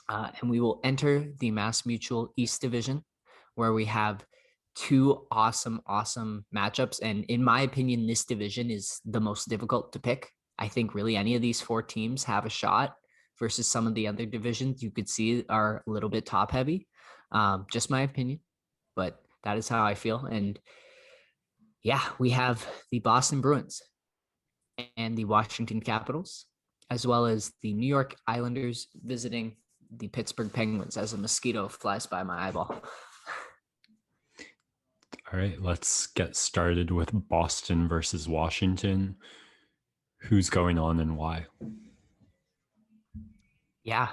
And we will enter the Mass Mutual East Division, where we have two awesome matchups. And in my opinion, this division is the most difficult to pick. I think really any of these four teams have a shot versus some of the other divisions you could see are a little bit top heavy. Just my opinion, but that is how I feel. And yeah, we have the Boston Bruins and the Washington Capitals, as well as the New York Islanders visiting the Pittsburgh Penguins as a mosquito flies by my eyeball. All right, let's get started with Boston versus Washington. Who's going on and why? Yeah.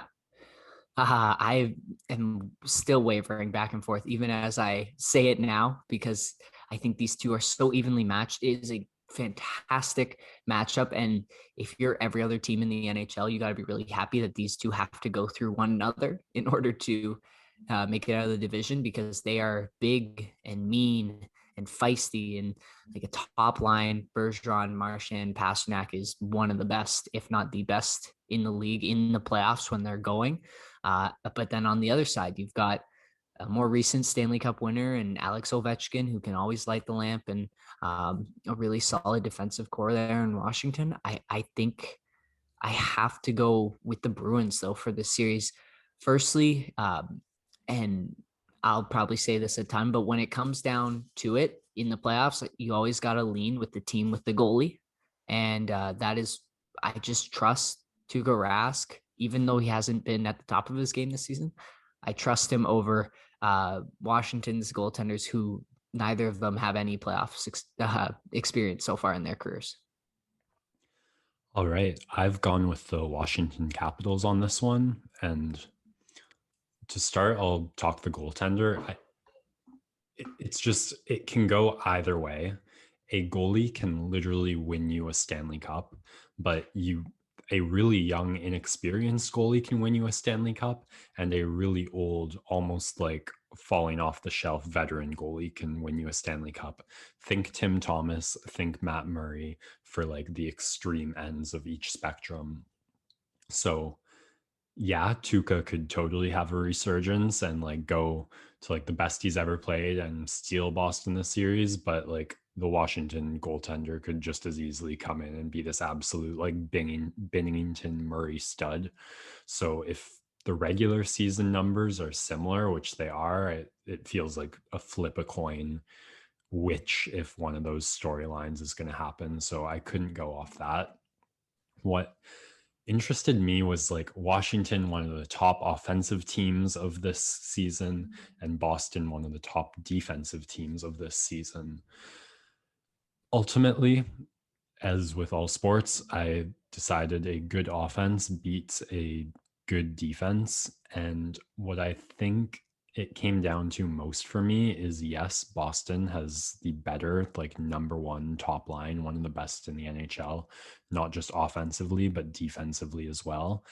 I am still wavering back and forth, even as I say it now, because I think these two are so evenly matched. It is a fantastic matchup. And if you're every other team in the NHL, you got to be really happy that these two have to go through one another in order to make it out of the division, because they are big and mean and feisty, and like a top line. Bergeron, Marchand, Pasternak is one of the best, if not the best, in the league in the playoffs when they're going. But then on the other side, you've got a more recent Stanley Cup winner and Alex Ovechkin, who can always light the lamp, and a really solid defensive core there in Washington. I think I have to go with the Bruins, though, for this series. Firstly, and I'll probably say this a ton, but when it comes down to it in the playoffs, you always got to lean with the team with the goalie. And that is, I just trust Tuukka Rask, even though he hasn't been at the top of his game this season. I trust him over Washington's goaltenders, who neither of them have any playoff experience so far in their careers. All right, I've gone with the Washington Capitals on this one. And to start, I'll talk the goaltender. It can go either way. A goalie can literally win you a Stanley Cup, but a really young, inexperienced goalie can win you a Stanley Cup, and a really old, almost like falling off the shelf veteran goalie can win you a Stanley Cup. Think Tim Thomas, think Matt Murray for like the extreme ends of each spectrum. So yeah, Tuca could totally have a resurgence and like go to like the best he's ever played and steal Boston this series, but like the Washington goaltender could just as easily come in and be this absolute like Binnington Murray stud. So if the regular season numbers are similar, which they are, it feels like a flip a coin which if one of those storylines is going to happen. So I couldn't go off that. What interested me was like Washington, one of the top offensive teams of this season, and Boston, one of the top defensive teams of this season. Ultimately, as with all sports, I decided a good offense beats a good defense. And what I think it came down to most for me is yes, Boston has the better, like number one top line, one of the best in the NHL, not just offensively, but defensively as well.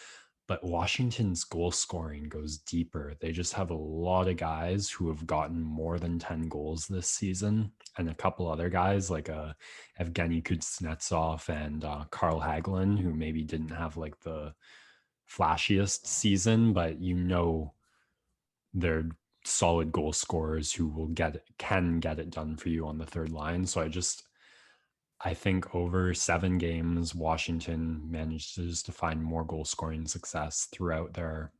But Washington's goal scoring goes deeper. They just have a lot of guys who have gotten more than 10 goals this season, and a couple other guys like Evgeny Kuznetsov and Carl Hagelin, who maybe didn't have like the flashiest season, but they're solid goal scorers who can get it done for you on the third line. So I think over 7 games, Washington manages to find more goal scoring success throughout their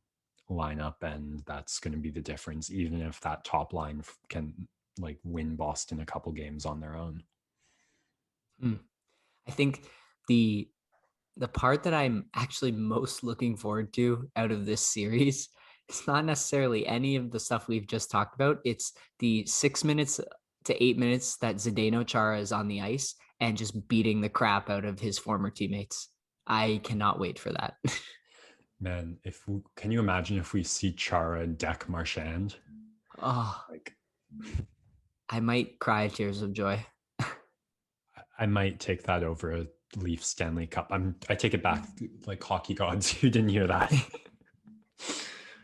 lineup, and that's going to be the difference, even if that top line can like win Boston a couple games on their own. I think the the part that I'm actually most looking forward to out of this series, it's not necessarily any of the stuff we've just talked about. It's the 6 minutes to 8 minutes that Zdeno Chara is on the ice and just beating the crap out of his former teammates. I cannot wait for that. Man, can you imagine if we see Chara deck Marchand? Oh, Like, I might cry tears of joy. I might take that over a Leaf Stanley Cup. I take it back, like hockey gods. You didn't hear that.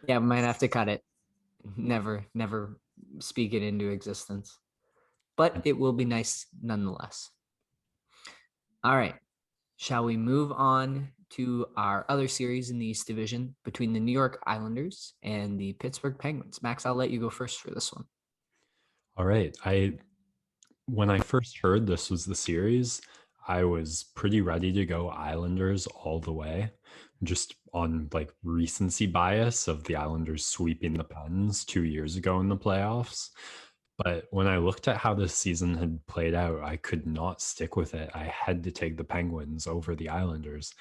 Yeah, might have to cut it. Never speak it into existence. But it will be nice nonetheless. All right. Shall we move on to our other series in the East Division between the New York Islanders and the Pittsburgh Penguins. Max, I'll let you go first for this one. All right. When I first heard this was the series, I was pretty ready to go Islanders all the way, just on like recency bias of the Islanders sweeping the Pens 2 years ago in the playoffs. But when I looked at how this season had played out, I could not stick with it. I had to take the Penguins over the Islanders.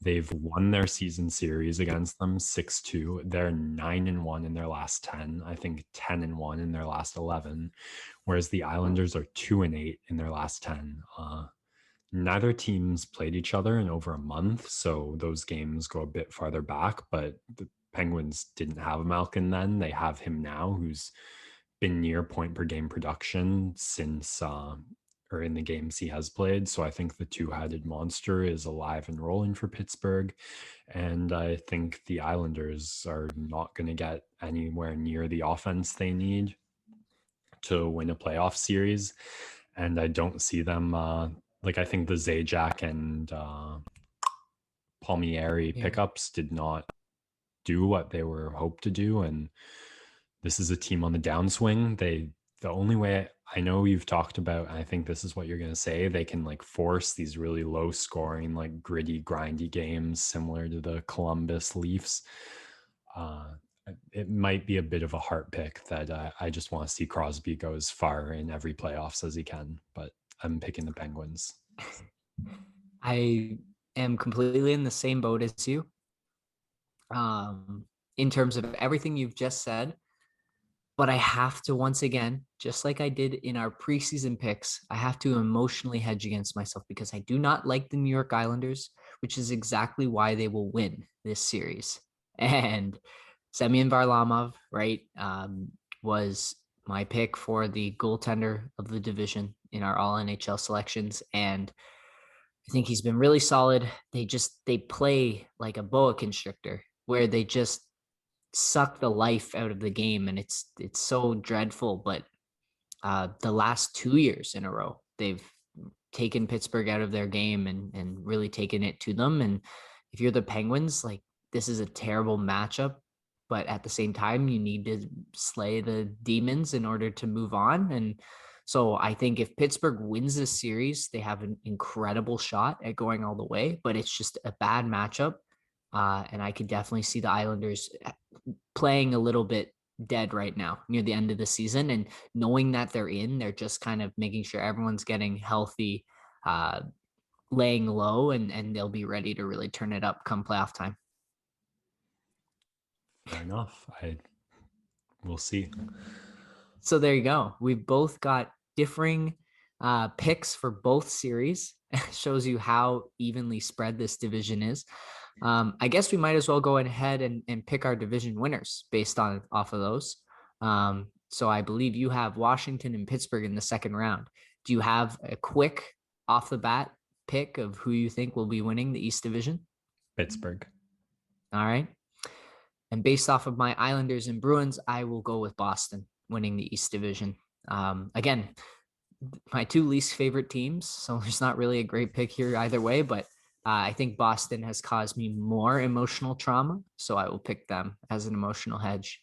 They've won their season series against them 6-2. They're 9-1 in their last 10. I think 10-1 in their last 11, whereas the Islanders are 2-8 in their last 10. Neither teams played each other in over a month, so those games go a bit farther back. But the Penguins didn't have Malkin then; they have him now, who's been near point per game production since or in the games he has played. So I think the two-headed monster is alive and rolling for Pittsburgh. And I think the Islanders are not going to get anywhere near the offense they need to win a playoff series. And I don't see them like I think the Zajac and Palmieri Yeah. pickups did not do what they were hoped to do. And this is a team on the downswing. The only way I know you've talked about, and I think this is what you're going to say, they can like force these really low scoring, like gritty, grindy games similar to the Columbus Leafs. It might be a bit of a heart pick that I just want to see Crosby go as far in every playoffs as he can, but I'm picking the Penguins. I am completely in the same boat as you. In terms of everything you've just said, but I have to, once again, just like I did in our preseason picks, I have to emotionally hedge against myself because I do not like the New York Islanders, which is exactly why they will win this series. And Semyon Varlamov, right, was my pick for the goaltender of the division in our all NHL selections. And I think he's been really solid. They play like a boa constrictor where they just suck the life out of the game, and it's so dreadful. But the last 2 years in a row, they've taken Pittsburgh out of their game and really taken it to them. And if you're the Penguins, like, this is a terrible matchup, but at the same time, you need to slay the demons in order to move on. And so I think if Pittsburgh wins this series, they have an incredible shot at going all the way, but it's just a bad matchup. And I could definitely see the Islanders playing a little bit dead right now near the end of the season, and knowing that they're just kind of making sure everyone's getting healthy, laying low, and they'll be ready to really turn it up come playoff time. Fair enough. We'll see. So there you go. We've both got differing picks for both series. Shows you how evenly spread this division is. I guess we might as well go ahead and pick our division winners based off of those. So I believe you have Washington and Pittsburgh in the second round. Do you have a quick off the bat pick of who you think will be winning the East Division? Pittsburgh. All right. And based off of my Islanders and Bruins, I will go with Boston winning the East Division. Again, my two least favorite teams, so there's not really a great pick here either way, but I think Boston has caused me more emotional trauma, so I will pick them as an emotional hedge.